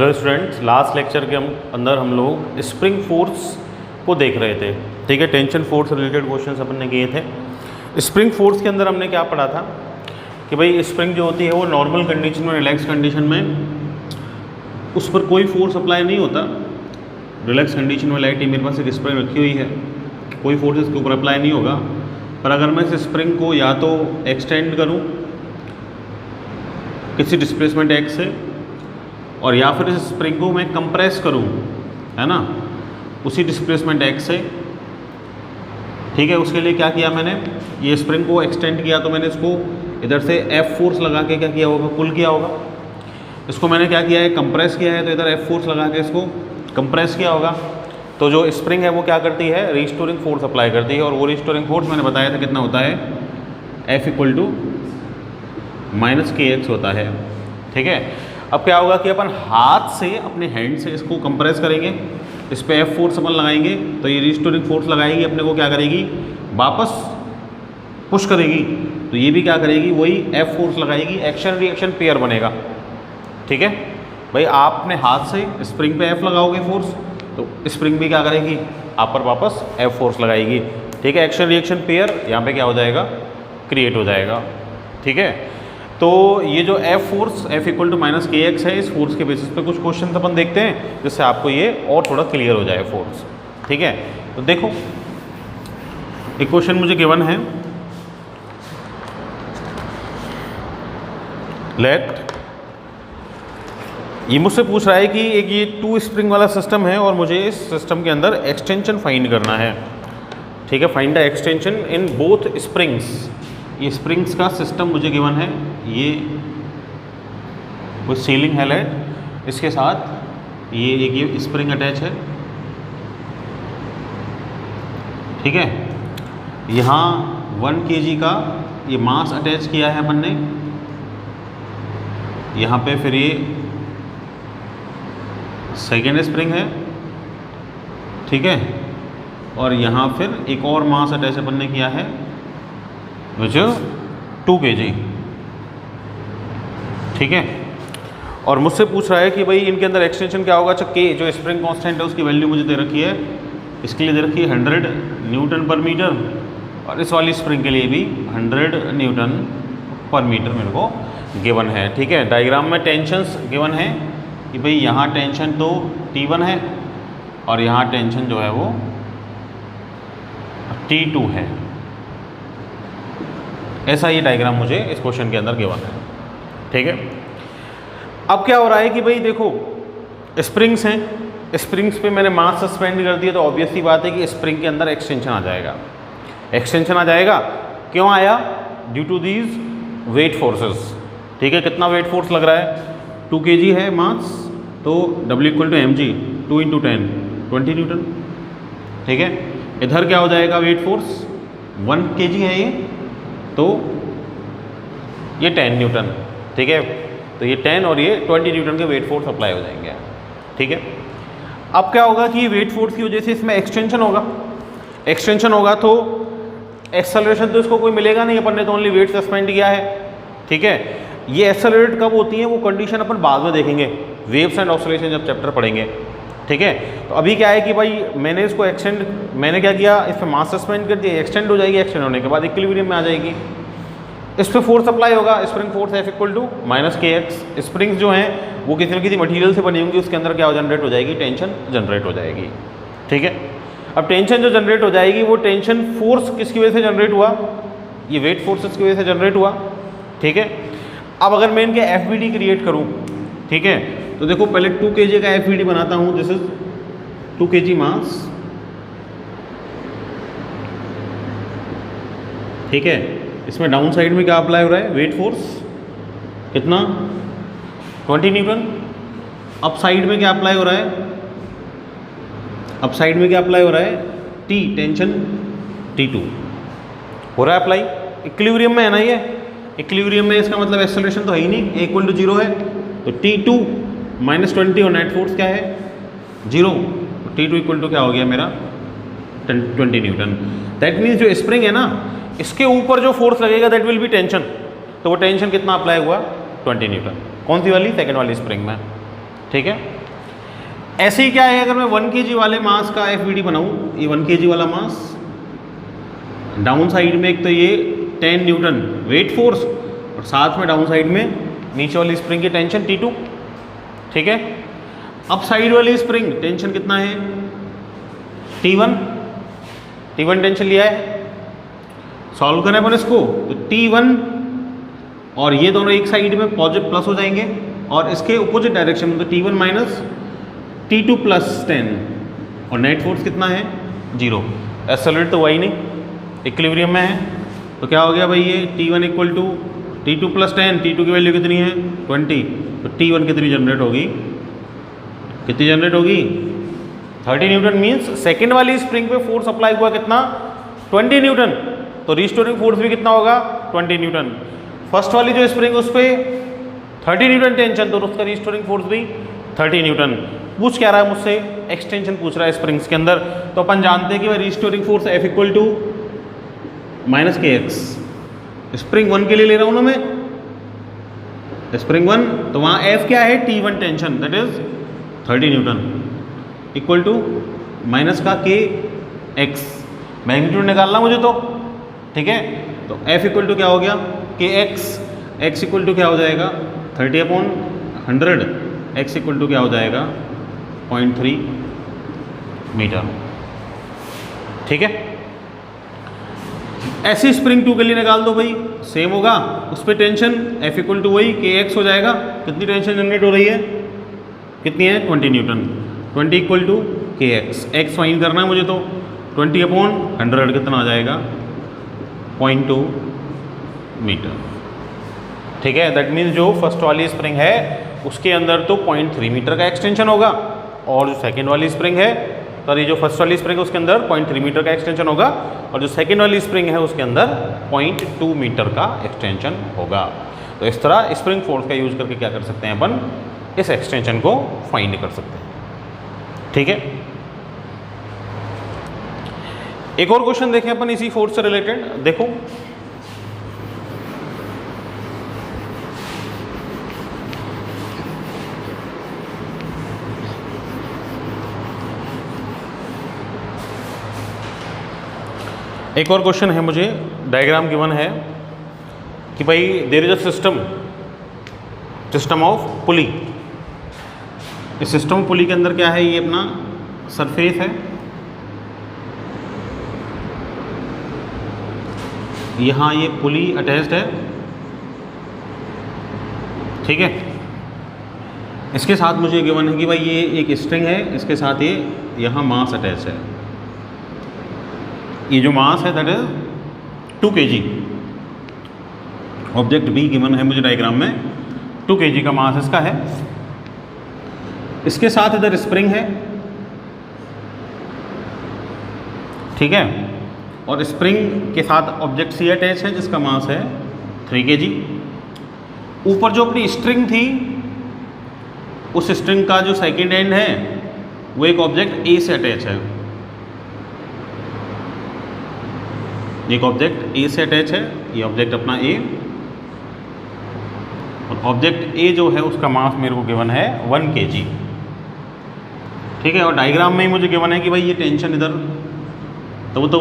Hello students, last lecture के अंदर हम लोग स्प्रिंग फोर्स को देख रहे थे। ठीक है, टेंशन फोर्स रिलेटेड क्वेश्चन अपन ने किए थे। स्प्रिंग फोर्स के अंदर हमने क्या पढ़ा था कि भाई स्प्रिंग जो होती है वो नॉर्मल कंडीशन में, रिलैक्स कंडीशन में उस पर कोई फोर्स अप्लाई नहीं होता। रिलैक्स कंडीशन में लाइट मेरे पास एक स्प्रिंग रखी हुई है, कोई फोर्स इसके ऊपर अप्लाई नहीं होगा। पर अगर मैं इस स्प्रिंग को या तो एक्सटेंड करूँ किसी डिस्प्लेसमेंट एक्स से, और या फिर इस स्प्रिंग को मैं कंप्रेस करूं, है ना, उसी डिस्प्लेसमेंट एक्स से। ठीक है, उसके लिए क्या किया मैंने, ये स्प्रिंग को एक्सटेंड किया तो मैंने इसको इधर से एफ फोर्स लगा के क्या किया होगा, पुल किया होगा। इसको मैंने क्या किया है, कंप्रेस किया है, तो इधर एफ फोर्स लगा के इसको कंप्रेस किया होगा। तो जो स्प्रिंग है वो क्या करती है, रिस्टोरिंग फोर्स अप्लाई करती है। और वो रिस्टोरिंग फोर्स मैंने बताया था कितना होता है, F equal to minus K x होता है। ठीक है, अब क्या होगा कि अपन हाथ से, अपने हैंड से इसको कंप्रेस करेंगे, इस पर एफ फोर्स अपन लगाएंगे तो ये रिस्टोरिंग फोर्स लगाएगी, अपने को क्या करेगी, वापस पुश करेगी। तो ये भी क्या करेगी, वही एफ फोर्स लगाएगी, एक्शन रिएक्शन पेयर बनेगा। ठीक है भाई, आप अपने हाथ से स्प्रिंग पे एफ लगाओगे फोर्स, तो स्प्रिंग भी क्या करेगी, आप पर वापस एफ फोर्स लगाएगी। ठीक है, एक्शन रिएक्शन पेयर यहाँ पे क्या हो जाएगा, क्रिएट हो जाएगा। ठीक है, तो ये जो F force, F equal to minus K X है, इस फोर्स के बेसिस पे कुछ क्वेश्चन अपन देखते हैं जिससे आपको ये और थोड़ा क्लियर हो जाए फोर्स। ठीक है, तो देखो एक क्वेश्चन मुझे गिवन है, लेट, ये मुझसे पूछ रहा है कि एक ये टू स्प्रिंग वाला सिस्टम है और मुझे इस सिस्टम के अंदर एक्सटेंशन फाइंड करना है। ठीक है, find the extension in both springs. ये स्प्रिंग्स का सिस्टम मुझे गिवन है, ये कोई सीलिंग है लेट, इसके साथ ये एक ये स्प्रिंग अटैच है। ठीक है, यहाँ 1 kg का ये मास अटैच किया है अपन ने, यहाँ पे फिर ये सेकेंड स्प्रिंग है। ठीक है, और यहाँ फिर एक और मास अटैच अपन ने किया है जो 2 kg। ठीक है, और मुझसे पूछ रहा है कि भाई इनके अंदर एक्सटेंशन क्या होगा। अच्छा, के जो स्प्रिंग कांस्टेंट है उसकी वैल्यू मुझे दे रखी है, इसके लिए दे रखी है 100 न्यूटन पर मीटर, और इस वाली स्प्रिंग के लिए भी 100 न्यूटन पर मीटर मेरे को गिवन है। ठीक है, डायग्राम में टेंशंस गिवन है कि भाई यहाँ टेंशन तो T1 है और यहाँ टेंशन जो है वो T2 है। ऐसा ये डायग्राम मुझे इस क्वेश्चन के अंदर गिवन है। ठीक है, अब क्या हो रहा है कि भाई देखो स्प्रिंग्स हैं, स्प्रिंग्स पे मैंने मास सस्पेंड कर दिया, तो ऑब्वियस सी बात है कि स्प्रिंग के अंदर एक्सटेंशन आ जाएगा। एक्सटेंशन आ जाएगा, क्यों आया, due to these weight forces. ठीक है, कितना वेट फोर्स लग रहा है, 2 kg है मास, तो W equal to mg, 2 × 10 20 newton. ठीक है, इधर क्या हो जाएगा, वेट फोर्स 1 kg है ये, तो ये 10 न्यूटन। ठीक है, तो ये 10 और ये 20 न्यूटन के वेट फोर्स अप्लाई हो जाएंगे। ठीक है, अब क्या होगा कि वेट फोर्स की वजह से इसमें एक्सटेंशन होगा। एक्सटेंशन होगा तो एक्सेलरेशन तो इसको कोई मिलेगा नहीं, अपन ने तो ओनली वेट सस्पेंड किया है। ठीक है, ये एक्सेलरेट कब होती है वो कंडीशन अपन बाद में देखेंगे, वेव्स एंड ऑसिलेशन जब चैप्टर पढ़ेंगे। ठीक है, तो अभी क्या है कि भाई मैंने इसको एक्सटेंड, मैंने क्या किया, इस पर मास सस्पेंड कर दिया, एक्सटेंड हो जाएगी, एक्सटेंड होने के बाद इक्विलिब्रियम में आ जाएगी। इस पर फोर्स अप्लाई होगा, spring force F equal to minus K X. Springs जो हैं वो किसी न किसी मटेरियल से बनी होंगी, उसके अंदर क्या जनरेट हो जाएगी, टेंशन जनरेट हो जाएगी। ठीक है, अब टेंशन जो जनरेट हो जाएगी वो टेंशन फोर्स किसकी वजह से जनरेट हुआ, ये वेट फोर्सेस की वजह से जनरेट हुआ। ठीक है, अब अगर मैं इनके एफ क्रिएट करूँ, ठीक है, तो देखो पहले 2 kg का एफ बनाता हूँ। दिस इज 2 kg मास। ठीक है, इसमें डाउन साइड में क्या अप्लाई हो रहा है, वेट फोर्स कितना, 20 न्यूटन। अप साइड में क्या अप्लाई हो रहा है, अप साइड में क्या अप्लाई हो रहा है, T, टेंशन T2 हो रहा है अप्लाई। इक्विलिब्रियम में है ना ये, इक्विलिब्रियम में इसका मतलब एक्सेलरेशन तो है ही नहीं, A इक्वल टू 0 है, तो T2 माइनस 20 और नेट फोर्स क्या है, 0। T2 इक्वल टू क्या हो गया मेरा, 20 न्यूटन। दैट मीन्स जो स्प्रिंग है ना, इसके ऊपर जो फोर्स लगेगा दैट विल बी टेंशन, तो वो टेंशन कितना अप्लाई हुआ, 20 न्यूटन। कौन सी वाली, सेकंड वाली स्प्रिंग में। ठीक है। ऐसे ही क्या है, अगर मैं 1 kg वाले मास का FBD बनाऊँ, ये 1 kg वाला मास, डाउन साइड में एक तो ये 10 न्यूटन वेट फोर्स और साथ में डाउन साइड में नीचे वाली स्प्रिंग की टेंशन T2, ठीक है। अप साइड वाली स्प्रिंग टेंशन कितना है, T1 टेंशन लिया है। सॉल्व करें अपन इसको तो T1 और ये दोनों एक साइड में पॉजिटिव प्लस हो जाएंगे और इसके अपोजिट डायरेक्शन में तो T1 माइनस T2 प्लस 10 और नेट फोर्स कितना है 0। एक्सेलरेट तो वही नहीं, इक्विलिब्रियम में है, तो क्या हो गया भाई ये T1 equal to T2 plus 10, T2 की वैल्यू कितनी है 20, तो T1 कितनी जनरेट होगी, कितनी जनरेट होगी 30 न्यूटन। मीन्स सेकेंड वाली स्प्रिंग पे फोर्स अप्लाई हुआ कितना 20 न्यूटन, तो रिस्टोरिंग फोर्स भी कितना होगा 20 न्यूटन। फर्स्ट वाली जो स्प्रिंग उस पर 30 न्यूटन टेंशन, तो उसका रिस्टोरिंग फोर्स भी 30 न्यूटन। पूछ क्या रहा है मुझसे, एक्सटेंशन पूछ रहा है स्प्रिंग्स के अंदर, तो अपन जानते हैं कि भाई restoring force F equal to minus KX। Spring 1 के लिए ले रहा हूँ ना मैं, स्प्रिंग 1, तो वहाँ F क्या है T1 tension, that is 30 newton equal to minus का KX, मैग्नीट्यूड निकालना मुझे तो, ठीक है। तो F इक्वल टू क्या हो गया KX, X इक्वल टू क्या हो जाएगा 30/100, X इक्वल टू क्या हो जाएगा 0.3 मीटर, ठीक है। ऐसी स्प्रिंग 2 के लिए निकाल दो भाई, सेम होगा, उस पर टेंशन F इक्वल टू वही KX हो जाएगा। कितनी टेंशन जनरेट हो रही है, कितनी है 20 newton, 20 equal to KX, X find करना है मुझे तो 20/100 कितना आ जाएगा 0.2 मीटर, ठीक है। दैट मीन्स जो फर्स्ट वाली स्प्रिंग है उसके अंदर तो 0.3 मीटर का एक्सटेंशन होगा और जो सेकेंड वाली स्प्रिंग है, सॉरी जो फर्स्ट वाली स्प्रिंग है उसके अंदर 0.3 मीटर का एक्सटेंशन होगा और जो सेकेंड वाली स्प्रिंग है उसके अंदर 0.2 मीटर का एक्सटेंशन होगा। तो इस तरह स्प्रिंग फोर्स का यूज करके क्या कर सकते हैं अपन, इस एक्सटेंशन को फाइंड कर सकते हैं, ठीक है। एक और क्वेश्चन देखें अपन इसी फोर्स से रिलेटेड, देखो एक और क्वेश्चन है मुझे, डायग्राम गिवन है कि भाई there is a system of pulley. इस सिस्टम पुली के अंदर क्या है, ये अपना सरफेस है, यहाँ ये पुली अटैच्ड है, ठीक है। इसके साथ मुझे गिवन है कि भाई ये एक स्ट्रिंग है, इसके साथ ये यहाँ मास अटैच है, ये जो मास है that is 2 kg। Object B given है मुझे डायग्राम में, 2 kg का मास इसका है। इसके साथ इधर स्प्रिंग है, ठीक है, और स्प्रिंग के साथ ऑब्जेक्ट C अटैच है जिसका मास है 3 kg। ऊपर जो अपनी स्ट्रिंग थी उस स्ट्रिंग का जो सेकेंड एंड है वो एक ऑब्जेक्ट A से अटैच है, एक ऑब्जेक्ट A से अटैच है, ये ऑब्जेक्ट अपना A, और ऑब्जेक्ट A जो है उसका मास मेरे को गिवन है 1 kg, ठीक है। और डायग्राम में ही मुझे गिवन है कि भाई ये टेंशन इधर, तो वो तो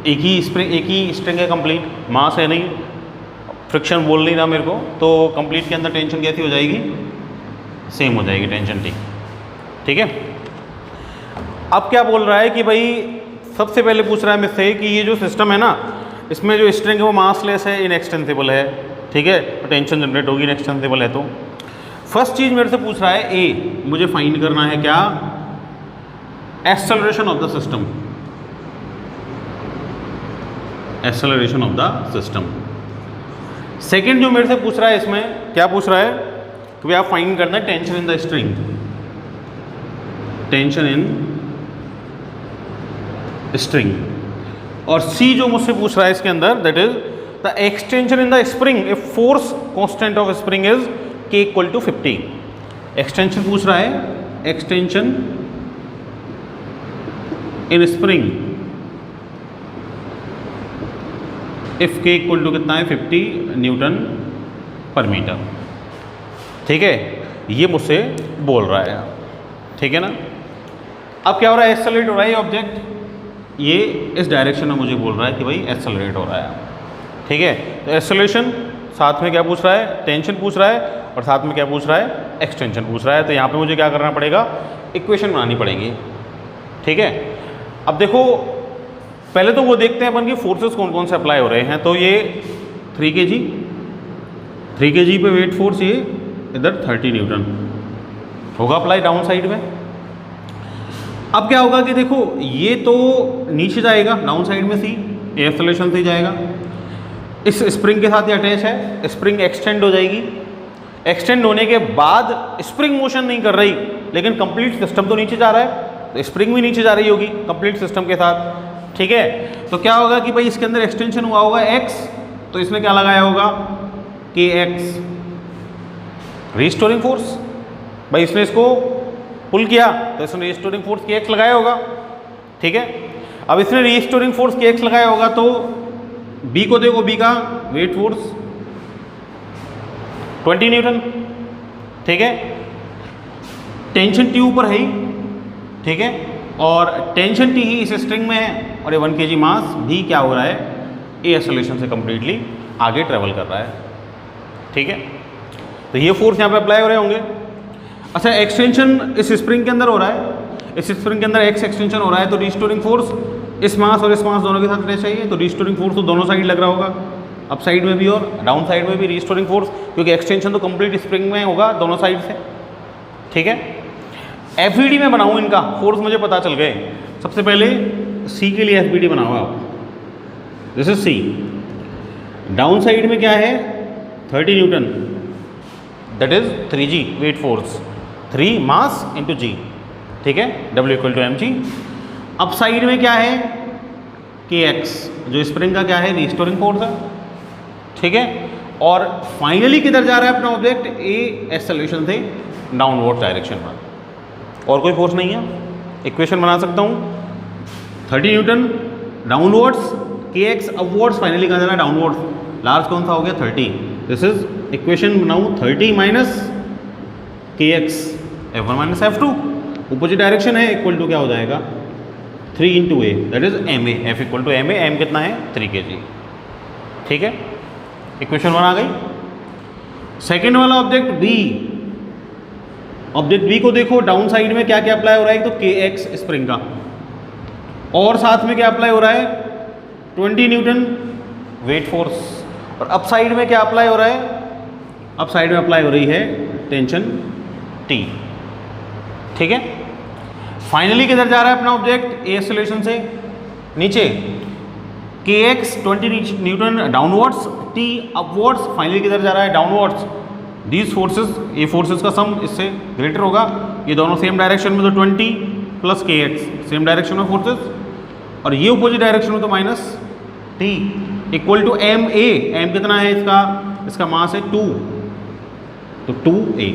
एक ही स्ट्रिंग है, कंप्लीट मास है नहीं, फ्रिक्शन बोल नहीं रहा मेरे को, तो कंप्लीट के अंदर टेंशन कैसी हो जाएगी, सेम हो जाएगी टेंशन ठीक है। अब क्या बोल रहा है कि भाई सबसे पहले पूछ रहा है मुझसे कि ये जो सिस्टम है ना, इसमें जो स्ट्रिंग है वो मासलेस है, इनएक्सटेंसिबल है, ठीक है, तो टेंशन जनरेट होगी, इनएक्सटेंसिबल है। तो फर्स्ट चीज़ मेरे से पूछ रहा है ए, मुझे फाइंड करना है क्या, acceleration of the system, acceleration of the system. Second जो मेरे से पूछ रहा है इसमें क्या पूछ रहा है कि भाई आप फाइंड करना है tension in the string, tension in string. और सी जो मुझसे पूछ रहा है इसके अंदर that is the extension in the spring if force constant of spring is K equal to 50। Extension पूछ रहा है, extension in spring if K equal to कितना है 50 न्यूटन पर मीटर, ठीक है। ये मुझसे बोल रहा है, ठीक है ना। अब क्या हो रहा है, एक्सेलरेट हो रहा है ये ऑब्जेक्ट, ये इस डायरेक्शन में मुझे बोल रहा है कि भाई एक्सेलरेट हो रहा है, ठीक है। तो एक्सेलरेशन साथ में क्या पूछ रहा है, टेंशन पूछ रहा है, और साथ में क्या पूछ रहा है, एक्सटेंशन पूछ रहा है। तो यहाँ पे मुझे क्या करना पड़ेगा, इक्वेशन बनानी पड़ेगी, ठीक है। अब देखो पहले तो वो देखते हैं अपन की फोर्सेस कौन कौन से अप्लाई हो रहे हैं। तो ये 3 kg पे वेट फोर्स, ये इधर 30 न्यूटन होगा अप्लाई डाउन साइड में। अब क्या होगा कि देखो ये तो नीचे जाएगा डाउन साइड में, सी एक्सेलरेशन से ही जाएगा, इस स्प्रिंग के साथ ये अटैच है, स्प्रिंग एक्सटेंड हो जाएगी। एक्सटेंड होने के बाद स्प्रिंग मोशन नहीं कर रही, लेकिन कंप्लीट सिस्टम तो नीचे जा रहा है, तो स्प्रिंग भी नीचे जा रही होगी कंप्लीट सिस्टम के साथ, ठीक है। तो क्या होगा कि भाई इसके अंदर एक्सटेंशन हुआ होगा x, तो इसमें क्या लगाया होगा, kx रिस्टोरिंग फोर्स। भाई इसने इसको पुल किया तो इसने रिस्टोरिंग फोर्स kx लगाया होगा, ठीक है। अब इसने रिस्टोरिंग फोर्स kx लगाया होगा, तो b को देखो, b का वेट फोर्स 20 न्यूटन, ठीक है। टेंशन T ऊपर है ही, ठीक है, और टेंशन T ही इस स्ट्रिंग में है, और ये 1 kg मास भी क्या हो रहा है, ए एक्सेलरेशन से कंप्लीटली आगे ट्रेवल कर रहा है, ठीक है। तो ये फोर्स यहाँ पे अप्लाई हो रहे होंगे। अच्छा, एक्सटेंशन इस स्प्रिंग के अंदर हो रहा है, इस स्प्रिंग के अंदर एक्स एक्सटेंशन हो रहा है, तो रिस्टोरिंग फोर्स इस मास और इस मास दोनों के साथ रहना चाहिए, तो रिस्टोरिंग फोर्स तो दोनों साइड लग रहा होगा, अप साइड में भी और डाउन साइड में भी रिस्टोरिंग फोर्स, क्योंकि एक्सटेंशन तो कंप्लीट स्प्रिंग में होगा दोनों साइड से, ठीक है। एफबीडी में बनाऊँ इनका फोर्स, मुझे पता चल गए। सबसे पहले सी के लिए एफबीडी बनाओ आप, this is see, down side में क्या है 30 newton, that is 3g weight force, 3 mass into g, ठीक है, W = mg। अप साइड में क्या है kx, जो स्प्रिंग का क्या है, रिस्टोरिंग फोर्स है, ठीक है। और फाइनली किधर जा रहा है अपना ऑब्जेक्ट, ए एक्सेलरेशन से डाउनवर्ड डायरेक्शन पर, और कोई फोर्स नहीं है। इक्वेशन बना सकता हूँ, 30 Newton downwards, kx upwards, finally कहाँ जा रहा है, डाउनवर्ड्स, लार्ज कौन सा हो गया 30। दिस इज इक्वेशन बनाऊँ 30 minus kx f1 minus f2, opposite direction है, इक्वल टू क्या हो जाएगा 3 × a, that is ma, f = ma, m कितना है 3 kg, ठीक है। इक्वेशन 1 आ गई। सेकेंड वाला ऑब्जेक्ट b, ऑब्जेक्ट बी को देखो, डाउन साइड में क्या क्या अप्लाई हो रहा है, तो kx स्प्रिंग का, और साथ में क्या अप्लाई हो रहा है 20 न्यूटन वेट फोर्स, और अप साइड में क्या अप्लाई हो रहा है, अप साइड में अप्लाई हो रही है टेंशन T, ठीक है। फाइनली किधर जा रहा है अपना ऑब्जेक्ट, ए एक्सेलरेशन से नीचे, kx 20 Newton downwards, T upwards, finally किधर जा रहा है, डाउनवर्ड्स। दीज फोर्सेस, ये फोर्सेस का सम इससे ग्रेटर होगा, ये दोनों सेम डायरेक्शन में, तो 20 प्लस kx सेम डायरेक्शन में फोर्सेस, और ये अपोजिट डायरेक्शन में, तो minus T equal to ma, m कितना है इसका, इसका मास है 2, तो 2a,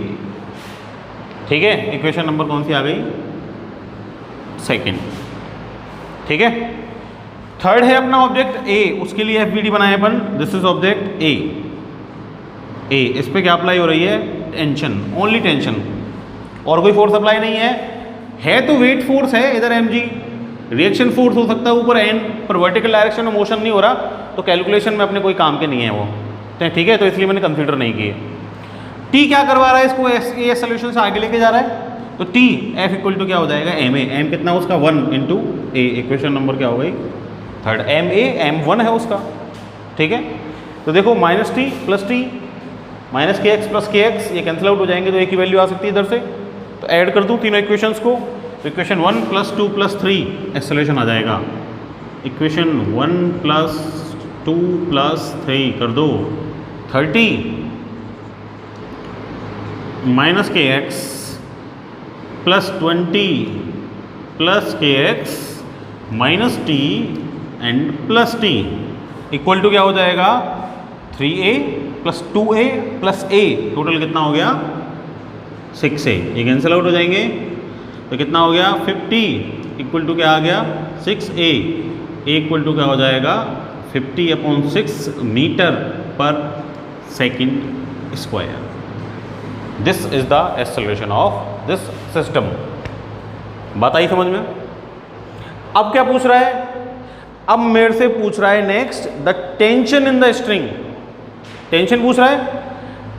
ठीक है। इक्वेशन नंबर कौन सी आ गई, सेकेंड, ठीक है। थर्ड है अपना ऑब्जेक्ट A, उसके लिए एफबीडी बनाए अपन, दिस इज ऑब्जेक्ट A, इस पे क्या अप्लाई हो रही है, टेंशन, ओनली टेंशन, और कोई फोर्स अप्लाई नहीं है तो वेट फोर्स है इधर mg, रिएक्शन फोर्स हो सकता है ऊपर n, पर वर्टिकल डायरेक्शन में मोशन नहीं हो रहा, तो कैलकुलेशन में अपने कोई काम के नहीं है वो, ठीक है, तो इसलिए मैंने कंसीडर नहीं किए। T क्या करवा रहा है इसको, ए सोल्यूशन से आगे लेके जा रहा है, तो T F = क्या हो जाएगा ma, m कितना उसका 1 × a, इक्वेशन नंबर क्या हो गई थर्ड, ma m1 है उसका, ठीक है। तो देखो -t + t minus kx plus kx, ये कैंसिल आउट हो जाएंगे, तो एक ही वैल्यू आ सकती है इधर से, तो ऐड कर दूँ तीनों इक्वेशंस को, तो इक्वेशन 1 + 2 + 3 एक्सेलरेशन आ जाएगा, इक्वेशन 1 + 2 + 3 कर दो 30 minus kx plus 20 plus kx minus t and plus t equal to क्या हो जाएगा 3a plus 2a plus a, total कितना हो गया 6a, ये कैंसिल आउट हो जाएंगे, तो कितना हो गया 50 इक्वल टू क्या आ गया 6a, इक्वल टू क्या हो जाएगा 50/6 मीटर पर second square. This is the acceleration of this system. बात आई समझ में? अब क्या पूछ रहा है? अब मेरे से पूछ रहा है next the tension in the string. Tension पूछ रहा है।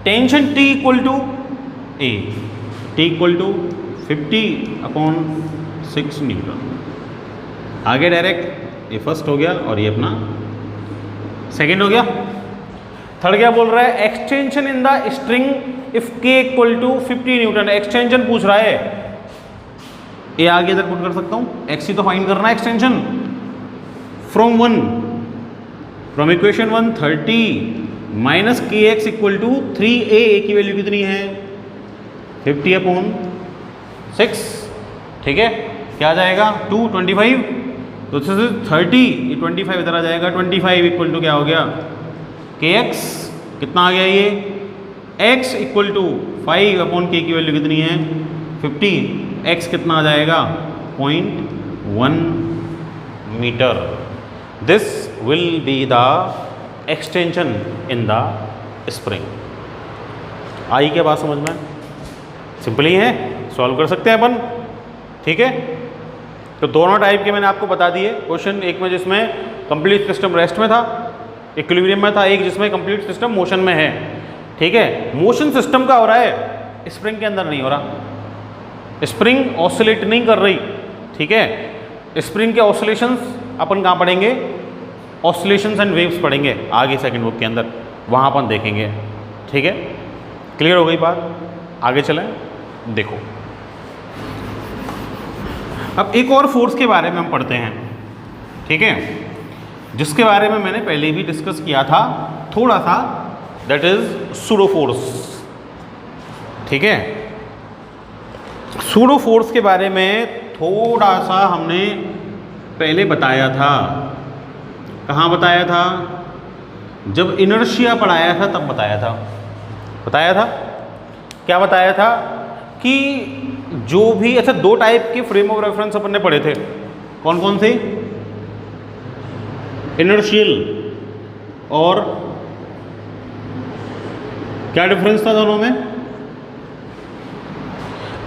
Tension T equal to a, T equal to 50/6 newton. आगे डायरेक्ट ये फर्स्ट हो गया और ये अपना सेकेंड हो गया। थर्ड क्या बोल रहा है? Extension in the string if K equal to 50 newton. Extension पूछ रहा है। ये आगे इधर पुट कर सकता हूँ, एक्स ही तो फाइंड करना है extension. From equation 1 30 minus kx equal to 3a। की वैल्यू कितनी है? 50/6। ठीक है, क्या आ जाएगा? 225। तो दिस इज 30, ये 25 इधर आ जाएगा। 25 इक्वल टू क्या हो गया? kx कितना आ गया? ये x इक्वल टू 5/k की वैल्यू कितनी है? 50। x कितना आ जाएगा? 0.1 metre. This will be the extension in the spring. आई क्या बात समझ में? सिंपल ही है, सॉल्व कर सकते हैं अपन। ठीक है, तो दोनों टाइप के मैंने आपको बता दिए क्वेश्चन। एक में जिसमें कंप्लीट सिस्टम रेस्ट में था, इक्विलिब्रियम में था, एक जिसमें कंप्लीट सिस्टम मोशन में है। ठीक है, मोशन सिस्टम का हो रहा है, स्प्रिंग के अंदर नहीं हो रहा। स्प्रिंग ऑसिलेट नहीं कर रही। ठीक है, स्प्रिंग के ऑसिलेशंस अपन कहाँ पढ़ेंगे? ऑसिलेशंस एंड वेव्स पढ़ेंगे आगे सेकंड बुक के अंदर, वहाँ अपन देखेंगे। ठीक है, क्लियर हो गई बात? आगे चलें। देखो अब एक और फोर्स के बारे में हम पढ़ते हैं। ठीक है, जिसके बारे में मैंने पहले भी डिस्कस किया था थोड़ा सा, दैट इज सूडो फोर्स। ठीक है, सूडो फोर्स के बारे में थोड़ा सा हमने पहले बताया था। कहाँ बताया था? जब इनर्शिया पढ़ाया था तब बताया था। बताया था क्या? बताया था कि जो भी, अच्छा, दो टाइप के फ्रेम ऑफ रेफरेंस अपन ने पढ़े थे। कौन कौन से? इनर्शियल और क्या डिफरेंस था दोनों में?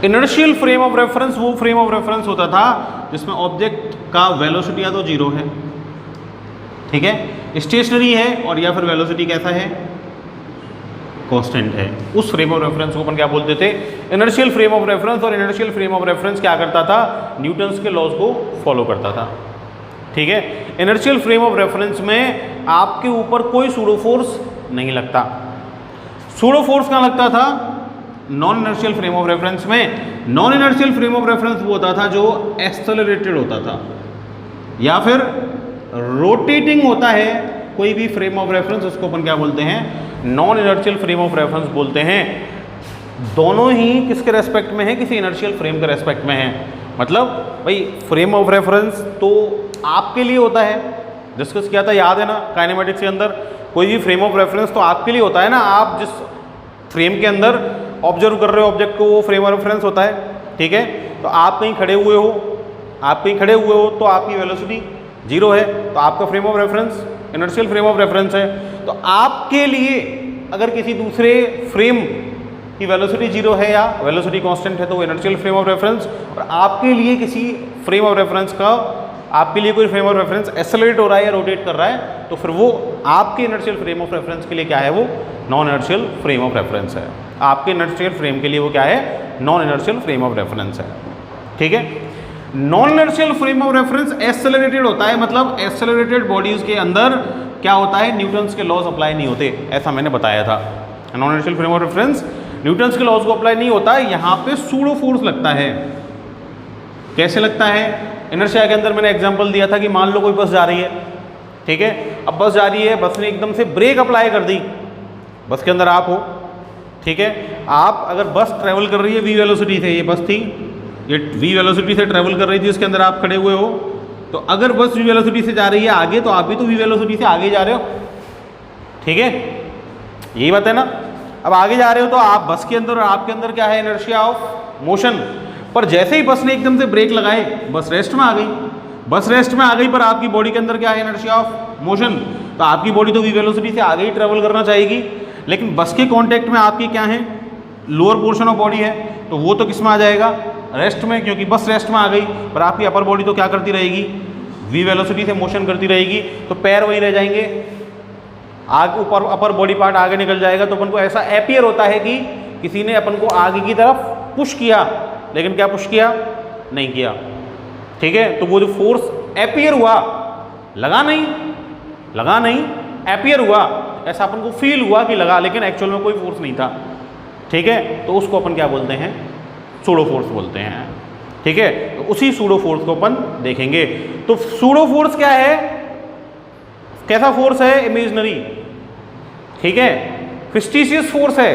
इनर्शियल फ्रेम ऑफ रेफरेंस वो फ्रेम ऑफ रेफरेंस होता था जिसमें ऑब्जेक्ट का वेलोसिटी या तो जीरो है, ठीक है, स्टेशनरी है, और या फिर वेलोसिटी कैसा है? कांस्टेंट है। उस फ्रेम ऑफ रेफरेंस को अपन क्या बोलते थे? Inertial frame of reference. और इनर्शियल फ्रेम ऑफ रेफरेंस क्या करता था? न्यूटन्स के लॉज को फॉलो करता था। ठीक है, इनर्शियल फ्रेम ऑफ रेफरेंस में आपके ऊपर कोई सूडो फोर्स नहीं लगता। सूडो फोर्स कहाँ लगता था? Non inertial frame of reference में। Non inertial frame of reference वो होता था जो एक्सेलरेटेड होता था या फिर रोटेटिंग होता है। कोई भी फ्रेम ऑफ रेफरेंस, उसको अपन क्या बोलते हैं? Non inertial frame of reference बोलते हैं। दोनों ही किसके रेस्पेक्ट में है? किसी इनर्शियल फ्रेम के रेस्पेक्ट में है। मतलब भाई फ्रेम ऑफ रेफरेंस तो आपके लिए होता है, डिस्कस किया था, याद है ना काइनेमेटिक्स के अंदर। कोई भी फ्रेम ऑफ रेफरेंस तो आपके लिए होता है ना। आप जिस फ्रेम के अंदर ऑब्जर्व कर रहे हो ऑब्जेक्ट को, वो फ्रेम ऑफ रेफरेंस होता है। ठीक है, तो आप कहीं खड़े हुए हो, तो आपकी वेलोसिटी जीरो है, तो आपका frame of reference inertial frame of reference है। तो आपके लिए अगर किसी दूसरे फ्रेम की वेलोसिटी जीरो है या वेलोसिटी कांस्टेंट है तो वो इनर्शियल फ्रेम ऑफ रेफरेंस। और आपके लिए किसी फ्रेम ऑफ रेफरेंस का, आपके लिए कोई फ्रेम ऑफ रेफरेंस एक्सेलरेट हो रहा है या रोटेट कर रहा है, तो फिर वो आपके इनर्शियल फ्रेम ऑफ रेफरेंस के लिए क्या है? वो non inertial frame of reference है। आपके इनर्शियल फ्रेम के लिए वो क्या है? Non inertial frame of reference है। ठीक है, non inertial frame of reference accelerated होता है। मतलब एक्सेलरेटेड बॉडीज के अंदर क्या होता है? न्यूटन्स के लॉज अप्लाई नहीं होते, ऐसा मैंने बताया था। Non inertial frame of reference Newton's के लॉज को अप्लाई नहीं होता है। यहाँ पे सूडो फोर्स लगता है। कैसे लगता है? इनर्शिया के अंदर मैंने एग्जांपल दिया था कि मान लो कोई बस जा रही है, ठीक है, अब बस जा रही है, बस ने एकदम से ब्रेक अप्लाई कर दी, बस के अंदर आप हो, ठीक है, आप अगर बस ट्रैवल कर रही है वी वेलोसिटी से, ये बस थी, ये वी वेलोसिटी से ट्रैवल कर रही थी, इसके अंदर आप खड़े हुए हो, तो अगर बस वी वेलोसिटी से जा रही है आगे तो आप भी तो वी वेलोसिटी से आगे जा रहे हो, ठीक है, यही बात है ना। अब आगे जा रहे हो तो आप बस के अंदर और आपके अंदर क्या है? Inertia of motion. पर जैसे ही बस ने एकदम से ब्रेक लगाए, बस रेस्ट में आ गई, बस रेस्ट में आ गई, पर आपकी बॉडी के अंदर क्या है? Inertia of motion. तो आपकी बॉडी तो वी वेलोसिटी से आगे ही ट्रेवल करना चाहेगी, लेकिन बस के कांटेक्ट में आपकी क्या है? लोअर पोर्शन ऑफ बॉडी है तो वो तो किस में आ जाएगा, रेस्ट में, क्योंकि बस रेस्ट में आ गई। पर आपकी अपर बॉडी तो क्या करती रहेगी, वी वेलोसिटी से मोशन करती रहेगी, तो पैर वही रह जाएंगे, आगे ऊपर अपर बॉडी पार्ट आगे निकल जाएगा। तो अपन को ऐसा एपियर होता है कि किसी ने अपन को आगे की तरफ पुश किया, लेकिन क्या पुश किया, नहीं किया, ठीक है। तो वो जो फोर्स एपियर हुआ, लगा नहीं, एपियर हुआ, ऐसा अपन को फील हुआ कि लगा, लेकिन एक्चुअल में कोई फोर्स नहीं था, ठीक है। तो उसको अपन क्या बोलते हैं, सूडो फोर्स बोलते हैं, ठीक है। तो उसी सूडो फोर्स को अपन देखेंगे। तो सूडो फोर्स क्या है, कैसा फोर्स है, इमेजिनरी, ठीक है, फिक्टिशियस फोर्स है,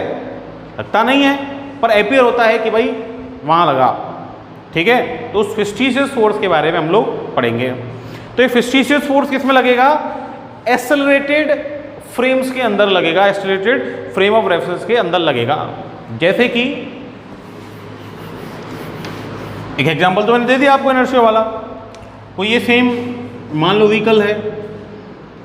लगता नहीं है पर एपियर होता है कि भाई वहां लगा, ठीक है। तो उस फिक्टिशियस फोर्स के बारे में हम लोग पढ़ेंगे। तो ये फिक्टिशियस फोर्स किस में लगेगा, एक्सेलरेटेड फ्रेम्स के अंदर लगेगा, एक्सेलरेटेड फ्रेम ऑफ रेफरेंस के अंदर लगेगा। जैसे कि एक एग्जांपल तो मैंने दे दिया आपको इनर्शिया वाला, कोई ये सेम मान लो व्हीकल है,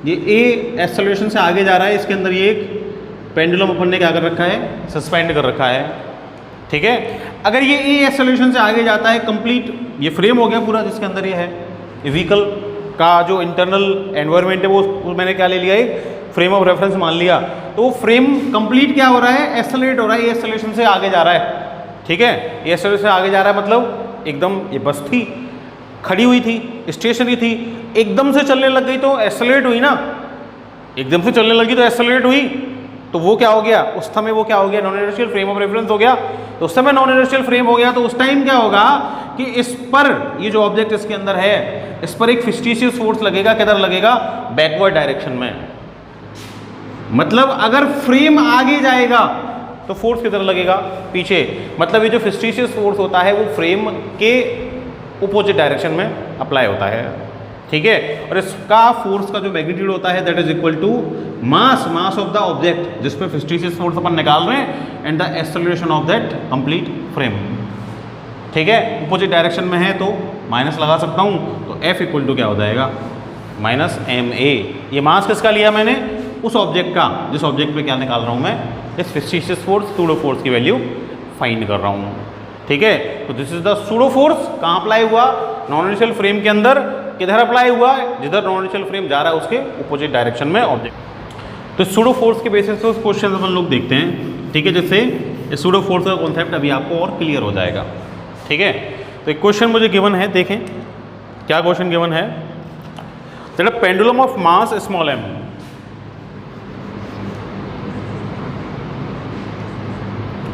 ये ए एक्सेलरेशन से आगे जा रहा है, इसके अंदर ये एक पेंडुलम अपन ने क्या कर रखा है, सस्पेंड कर रखा है, ठीक है। अगर ये ए एक्सेलरेशन से आगे जाता है, कंप्लीट ये फ्रेम हो गया पूरा जिसके अंदर ये है, ये व्हीकल का जो इंटरनल एनवायरनमेंट है वो मैंने क्या ले लिया, एक फ्रेम ऑफ रेफरेंस मान लिया। तो वो फ्रेम कंप्लीट क्या हो रहा है, एक्सेलरेट हो रहा है, ये एक्सेलरेशन से आगे जा रहा है, ठीक है। ये एक्सेलरेशन से आगे जा रहा है मतलब एकदम, ये बस थी, खड़ी हुई थी, स्टेशनरी थी, एकदम से चलने लग गई तो एक्सेलरेट हुई ना, एकदम से चलने लगी तो एक्सेलरेट हुई, तो वो क्या हो गया, उस समय वो क्या हो गया, non inertial frame of reference हो गया। तो उस समय नॉन इनर्शियल फ्रेम हो गया, तो उस टाइम क्या होगा कि इस पर, ये जो ऑब्जेक्ट इसके अंदर है, इस पर एक फिक्टिशियस फोर्स लगेगा, किधर लगेगा, बैकवर्ड डायरेक्शन में। मतलब अगर फ्रेम आगे जाएगा तो फोर्स किधर लगेगा, पीछे। मतलब ये जो फिक्टिशियस फोर्स होता है वो फ्रेम के अपोजिट डायरेक्शन में अप्लाई होता है, ठीक है। और इसका फोर्स का जो मैग्नीट्यूड होता है that is equal to mass of the object जिसपे फिक्टिशियस फोर्स अपन निकाल रहे हैं, and the acceleration of that complete frame, ठीक है। अपोजिट डायरेक्शन में है तो माइनस लगा सकता हूँ, तो F इक्वल टू क्या हो जाएगा, माइनस ma। ये मास किसका लिया मैंने, उस ऑब्जेक्ट का, जिस ऑब्जेक्ट पे क्या निकाल रहा हूँ मैं, इस फिक्टिशियस फोर्स, सूडो फोर्स की वैल्यू फाइंड कर रहा हूँ, ठीक है। तो this is the pseudo force, कहाँ अप्लाई हुआ, नॉन इनर्शियल फ्रेम के अंदर, किधर अप्लाई हुआ, जिधर नॉन इनर्शियल फ्रेम जा रहा है उसके अपोजिट डायरेक्शन में ऑब्जेक्ट। तो सूडो फोर्स के बेसिस पे उस क्वेश्चन अपन लोग देखते हैं, ठीक है। जैसे इस सूडो फोर्स का कॉन्सेप्ट अभी आपको और क्लियर हो जाएगा, ठीक है। तो एक क्वेश्चन मुझे गिवन है, देखें क्या क्वेश्चन गिवन है, that a pendulum of mass small m,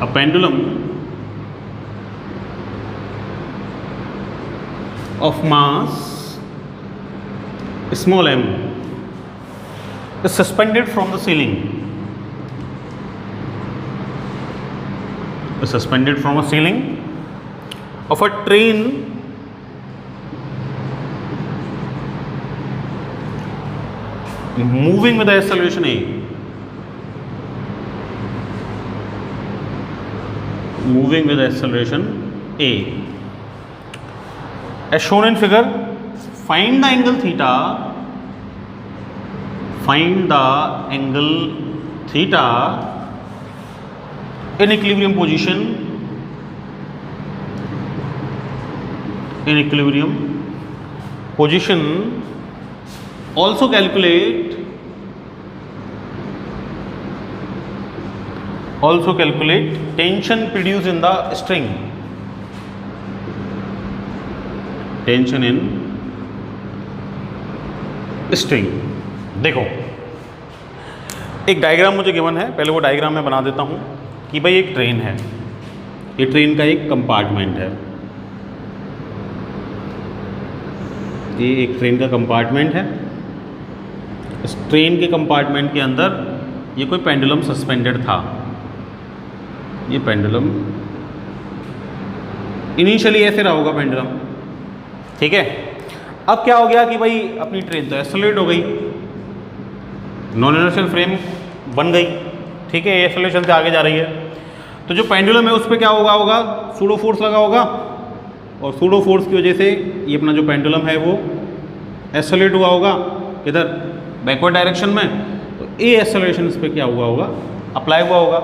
a pendulum of mass small m is suspended from the ceiling, is suspended from a ceiling of a train moving with the acceleration a, moving with acceleration a, as shown in figure. Find the angle theta, find the angle theta in equilibrium position, in equilibrium position. Also calculate, also calculate tension produced in the string, tension in string। देखो एक diagram मुझे given है, पहले वो diagram मैं बना देता हूँ कि भाई एक ट्रेन है, ये ट्रेन का एक कंपार्टमेंट है, ये एक ट्रेन का कंपार्टमेंट है। इस ट्रेन के कंपार्टमेंट के अंदर ये कोई पेंडुलम सस्पेंडेड था, ये पेंडुलम इनिशियली ऐसे रहा होगा पेंडुलम, ठीक है। अब क्या हो गया कि भाई अपनी ट्रेन तो एक्सेलरेट हो गई, नॉन इनर्शियल फ्रेम बन गई, ठीक है, एक्सेलरेशन से आगे जा रही है। तो जो पेंडुलम है उस पर क्या होगा सूडो फोर्स लगा होगा, और सूडो फोर्स की वजह से ये अपना जो पेंडुलम है वो एक्सेलरेट हुआ होगा, इधर बैकवर्ड डायरेक्शन में। तो ए एक्सेलरेशन इस पर क्या हुआ होगा, अप्लाई हुआ होगा।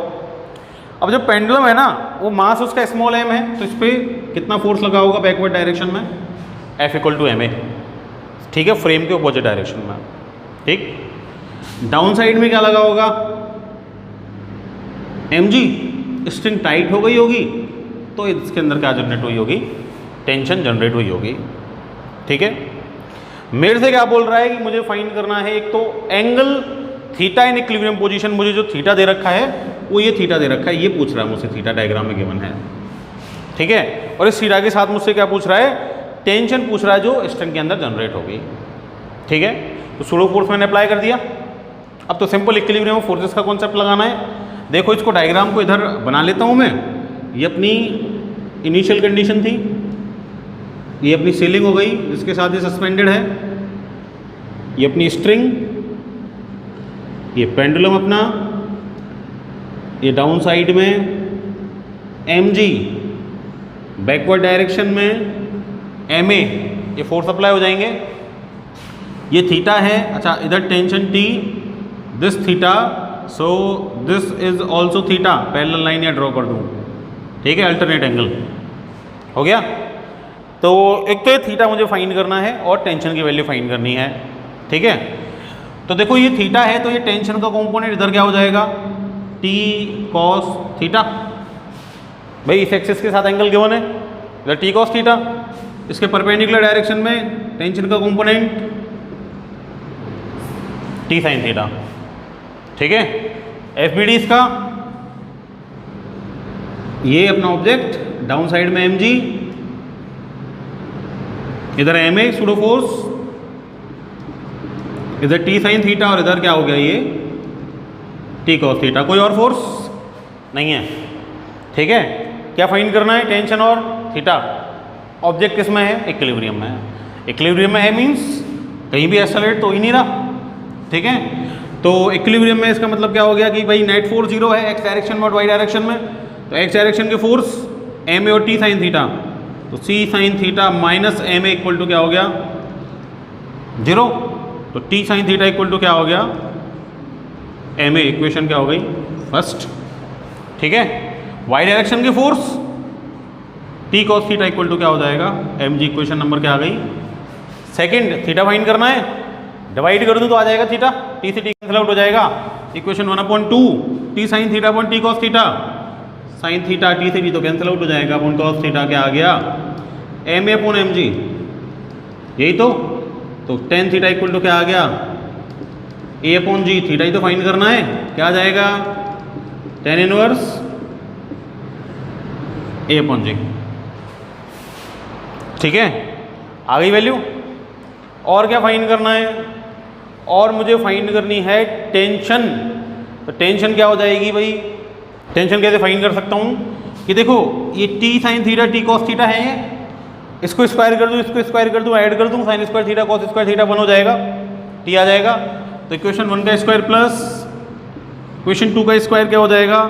अब जो पेंडुलम है ना वो मास उसका स्मॉल m है, तो इस पर कितना फोर्स लगा होगा बैकवर्ड डायरेक्शन में, F = ma, ठीक है, फ्रेम के अपोजिट डायरेक्शन में, ठीक। डाउन साइड में क्या लगा होगा, mg, स्ट्रिंग टाइट हो गई होगी तो इसके अंदर क्या जनरेट हुई होगी, टेंशन जनरेट हुई होगी, ठीक है। मेरे से क्या बोल रहा है कि मुझे फाइंड करना है एक तो angle theta in equilibrium position, मुझे जो थीटा दे रखा है वो ये थीटा दे रखा है, ये पूछ रहा है मुझसे, थीटा डायग्राम में गिवन है, ठीक है। और इस थीटा के साथ मुझसे क्या पूछ रहा है, टेंशन पूछ रहा है जो स्ट्रिंग के अंदर जनरेट होगी, ठीक है। तो सूडो फोर्स मैंने अप्लाई कर दिया। अब तो सिंपल इक्विलिब्रियम ऑफ फोर्सेस का कॉन्सेप्ट लगाना है। देखो इसको डायग्राम को इधर बना लेता हूँ मैं, ये अपनी इनिशियल कंडीशन थी, ये अपनी सीलिंग हो गई जिसके साथ ये सस्पेंडेड है, ये अपनी स्ट्रिंग, ये पेंडुलम अपना, ये डाउन साइड में mg, बैकवर्ड डायरेक्शन में ma, ये फोर्स अप्लाई हो जाएंगे, ये थीटा है, अच्छा इधर tension t, this theta, so this is also theta, parallel line या ड्रॉ कर दूँ, ठीक है, अल्टरनेट एंगल हो गया। तो एक तो ये थीटा मुझे फाइंड करना है और टेंशन की वैल्यू फाइंड करनी है, ठीक है। तो देखो ये थीटा है तो ये टेंशन का कंपोनेंट इधर क्या हो जाएगा, t cos थीटा, भाई इस एक्सिस के साथ एंगल गिवन है, इधर t cos थीटा, इसके परपेंडिकुलर डायरेक्शन में टेंशन का कंपोनेंट t sin थीटा, ठीक है। FBD इसका, ये अपना ऑब्जेक्ट, डाउन साइड में mg, इधर ma सूडो फोर्स, इधर t sin थीटा और इधर क्या हो गया ये t cos थीटा, कोई और फोर्स नहीं है, ठीक है। क्या फाइंड करना है, टेंशन और थीटा। ऑब्जेक्ट किस में है, इक्विलिब्रियम में है, इक्विलिब्रियम में है मीन्स कहीं भी एक्सेलरेट तो ही नहीं रहा, ठीक है। तो इक्विलिब्रियम में इसका मतलब क्या हो गया कि भाई नेट फोर्स 0 है x डायरेक्शन में और y डायरेक्शन में, तो x डायरेक्शन के फोर्स ma और t sin थीटा, तो c sin theta minus ma equal to क्या हो गया 0, तो t sin theta equal to क्या हो गया ma, इक्वेशन क्या हो गई फर्स्ट, ठीक है। y डायरेक्शन के force t cos theta equal to क्या हो जाएगा mg, इक्वेशन नंबर क्या आ गई सेकंड। थीटा फाइंड करना है, डिवाइड कर दूँ तो आ जाएगा थीटा, t से t कैंसिल आउट हो जाएगा, equation 1/2 t sin theta upon t cos theta, sin theta t से t तो कैंसिल आउट हो जाएगा, अपॉन cos थीटा क्या आ गया ma अपॉन mg, यही तो tan थीटा इक्वल टू क्या आ गया a अपॉन g, थीटा ही तो फाइंड करना है, क्या आ जाएगा tan inverse a upon g, ठीक है। आ गई वैल्यू। और क्या फाइंड करना है, और मुझे फाइंड करनी है टेंशन। तो टेंशन क्या हो जाएगी भाई, टेंशन कैसे फाइंड कर सकता हूँ कि देखो ये t sin theta t cos theta है, ये इसको स्क्वायर कर दूँ, इसको स्क्वायर कर दूँ, ऐड कर दूँ, sin square theta cos square theta 1 हो जाएगा, t आ जाएगा। तो इक्वेशन 1 का स्क्वायर प्लस इक्वेशन 2 का स्क्वायर क्या हो जाएगा,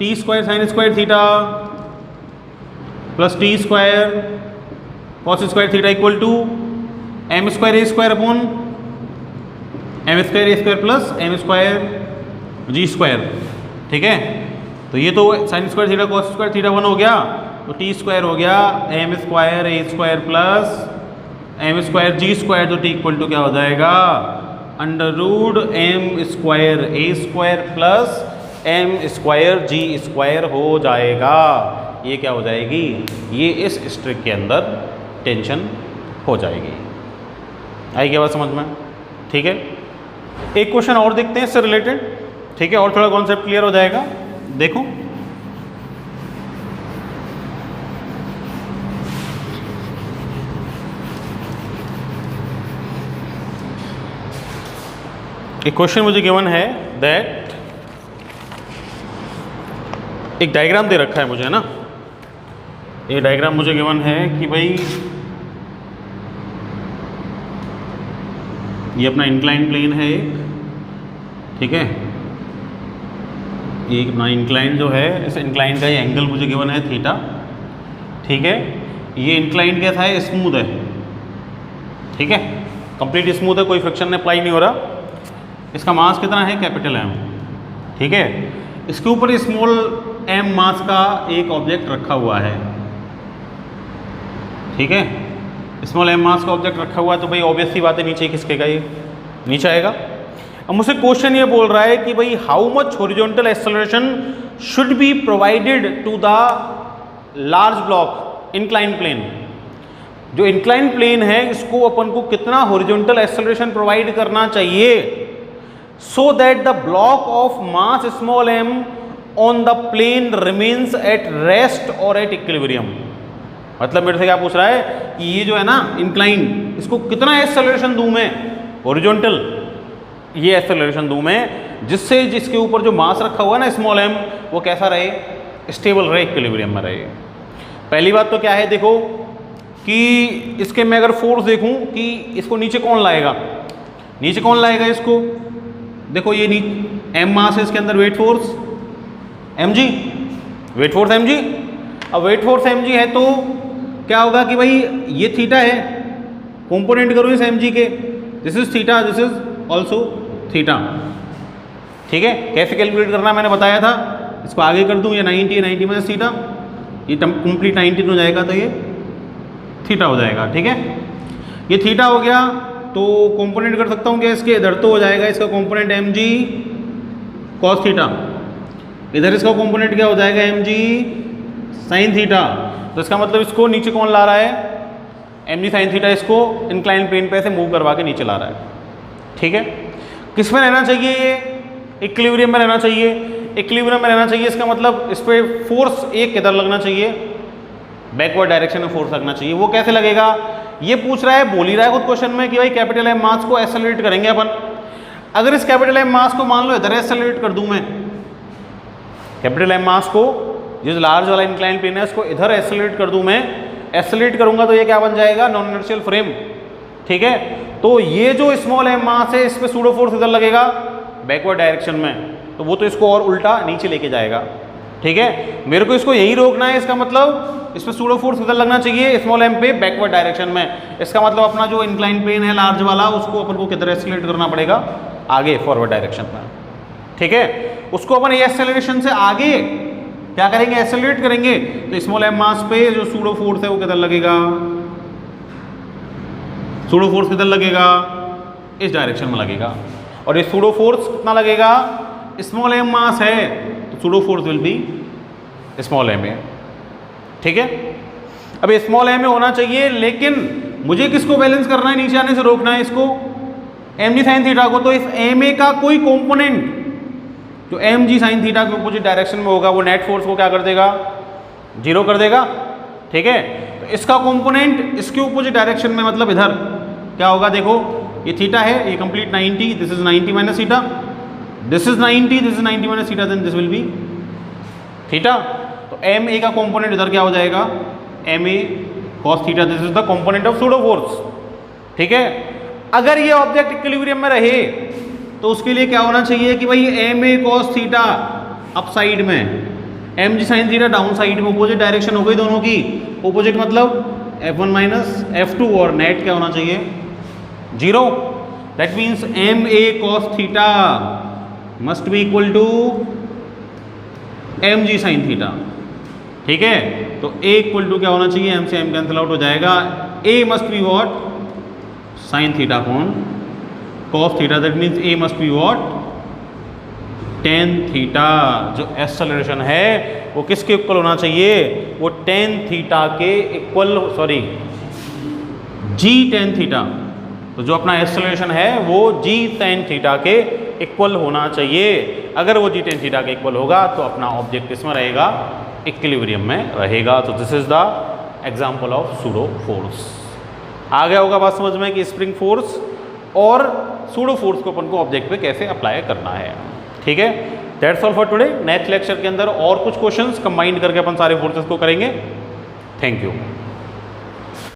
t square sin square theta plus t square cos square theta equal to m square a square upon m square a square plus m square g square, ठीक है। तो ये तो sin square theta cos square theta 1 हो गया, तो t square हो गया m square a square plus m square g square, तो t इक्वल टू क्या हो जाएगा under root m square a square plus m square g square हो जाएगा। ये क्या हो जाएगी, ये इस स्ट्रिंग के अंदर टेंशन हो जाएगी। आई क्या बात समझ में, ठीक है। एक क्वेश्चन और देखते हैं इससे रिलेटेड, ठीक है, और थोड़ा कॉन्सेप्ट क्लियर हो जाएगा। देखो एक क्वेश्चन मुझे गिवन है दैट, एक डायग्राम दे रखा है मुझे, है ना, ये डायग्राम मुझे गिवन है कि भाई ये अपना इंक्लाइन प्लेन है एक, ठीक है, ये अपना इंक्लाइन जो है, इस इंक्लाइन का ये एंगल मुझे गिवन है थीटा, ठीक है। ये इंक्लाइन कैसा है, स्मूथ है, ठीक है, कंप्लीट स्मूथ है, कोई फ्रिक्शन अप्लाई नहीं हो रहा। इसका मास कितना है, कैपिटल M, ठीक है। इसके ऊपर स्मॉल m मास का एक ऑब्जेक्ट रखा हुआ है, ठीक है, स्मॉल m मास का ऑब्जेक्ट रखा हुआ है, तो भाई ऑब्वियस सी बात है नीचे किसकेगा, ये नीचे आएगा। अब मुझसे क्वेश्चन ये बोल रहा है कि भाई how much horizontal acceleration should be provided to the large block incline plane. जो इंक्लाइन प्लेन है इसको अपन को कितना हॉरिजॉन्टल एक्सेलरेशन प्रोवाइड करना चाहिए so that the block of mass small m on the plane remains at rest और at equilibrium. मतलब मेरे से क्या पूछ रहा है कि ये जो है ना इंक्लाइन, इसको कितना एक्सेलरेशन दूं मैं हॉरिजॉन्टल, ये एक्सेलरेशन दूं मैं जिससे जिसके ऊपर जो मास रखा हुआ है ना स्मॉल m वो कैसा रहे, स्टेबल रहे, इक्विलिब्रियम में रहे। पहली बात तो क्या है देखो कि इसके मैं अगर फोर्स देखूं कि इसको नीचे कौन लाएगा, नीचे कौन लाएगा इसको, देखो ये m मास है, इसके अंदर weight force mg, weight force mg। अब वेट फोर्स mg है तो क्या होगा कि भाई ये थीटा है, कंपोनेंट करो इस mg के, this is theta, this is also theta, ठीक है। कैसे कैलकुलेट करना मैंने बताया था, इसको आगे कर दूं, ये 90 90 माइनस थीटा, ये कंप्लीट 90 हो जाएगा तो ये थीटा हो जाएगा, ठीक है। ये थीटा हो गया तो कंपोनेंट कर सकता हूँ क्या इसके, इधर तो हो जाएगा इसका कंपोनेंट mg cos थीटा, इधर इसका कंपोनेंट क्या हो जाएगा mg sin थीटा। तो इसका मतलब इसको नीचे कौन ला रहा है, mg sin थीटा, इसको इंक्लाइन प्लेन पे से मूव करवा के नीचे ला रहा है, ठीक है। किस में रहना चाहिए, ये इक्विलिब्रियम में रहना चाहिए, इक्विलिब्रियम में रहना चाहिए, इसका मतलब इस पर फोर्स एक किधर लगना चाहिए, बैकवर्ड डायरेक्शन में फोर्स लगना चाहिए। वो कैसे लगेगा ये पूछ रहा है, बोल ही रहा है खुद क्वेश्चन में कि भाई कैपिटल M मास को एक्सेलरेट करेंगे अपन। अगर इस कैपिटल M मास को मान लो इधर एक्सेलरेट कर दूं मैं, कैपिटल M मास को जिस लार्ज वाला इंक्लाइन प्लेन है उसको इधर एक्सेलरेट कर दूं मैं, एक्सेलरेट करूंगा तो ये क्या बन जाएगा, नॉन इनर्शियल फ्रेम, ठीक है। तो ये जो स्मॉल m मास है इस पे सूडो फोर्स इधर लगेगा बैकवर्ड डायरेक्शन में, तो वो तो इसको और उल्टा नीचे लेके जाएगा, ठीक है। मेरे को इसको यही रोकना है, इसका मतलब इस पे सूडो फोर्स इधर लगना चाहिए स्मॉल m पे बैकवर्ड डायरेक्शन में। इसका मतलब अपना जो इंक्लाइन प्लेन है लार्ज वाला उसको अपन को किधर एक्सेलरेट करना पड़ेगा, आगे फॉरवर्ड डायरेक्शन में, ठीक है। उसको अपन ये एक्सेलरेशन से आगे क्या करेंगे, एक्सेलरेट करेंगे, तो स्मॉल m मास पे जो सूडो फोर्स है वो किधर लगेगा, सूडो फोर्स किधर लगेगा, इस डायरेक्शन में लगेगा। और ये सूडो फोर्स कितना लगेगा, स्मॉल m मास है तो pseudo force will be small m है, ठीक है। अब स्मॉल m में होना चाहिए, लेकिन मुझे किसको बैलेंस करना है, नीचे आने से रोकना है इसको, mg sin थीटा को। तो इस ma का कोई कंपोनेंट जो mg sin थीटा के अपोजिट डायरेक्शन में होगा वो नेट फोर्स को क्या कर देगा, जीरो कर देगा, ठीक है। तो इसका कंपोनेंट इसके अपोजिट डायरेक्शन में मतलब इधर क्या होगा, देखो ये थीटा है, ये complete 90, this is 90 minus theta, this is 90, this is 90 minus theta, then this will be theta. तो ma का कंपोनेंट इधर क्या हो जाएगा, ma cos theta, this is the component of pseudo force, ठीक है। अगर ये ऑब्जेक्ट इक्विलिब्रियम में रहे तो उसके लिए क्या होना चाहिए कि भाई ma cos theta up side में, mg sin theta down side में, अपोजिट डायरेक्शन हो गई दोनों की, अपोजिट मतलब f1 माइनस f2, और नेट क्या होना चाहिए, zero. That means ma cos theta must be equal to mg sin theta, ठीक है। तो a इक्वल टू क्या होना चाहिए, m से m कैंसिल आउट हो जाएगा, a must be what, sin theta upon cos theta, that means a must be what, tan theta. जो एक्सेलरेशन है वो किसके इक्वल होना चाहिए, वो tan थीटा के equal, sorry g tan theta. तो जो अपना एक्सेलरेशन है वो g tan थीटा के इक्वल होना चाहिए। अगर वो g tan थीटा के इक्वल होगा तो अपना ऑब्जेक्ट किसमें रहेगा, इक्विलिब्रियम में रहेगा। तो this is the example of pseudo force. आ गया होगा बात समझ में कि स्प्रिंग फोर्स और सूडो फोर्स को अपन को ऑब्जेक्ट पे कैसे अप्लाई करना है, ठीक है। That's all for today. Next lecture के अंदर और कुछ क्वेश्चंस कंबाइंड करके अपन सारे फोर्सेस को करेंगे। Thank you.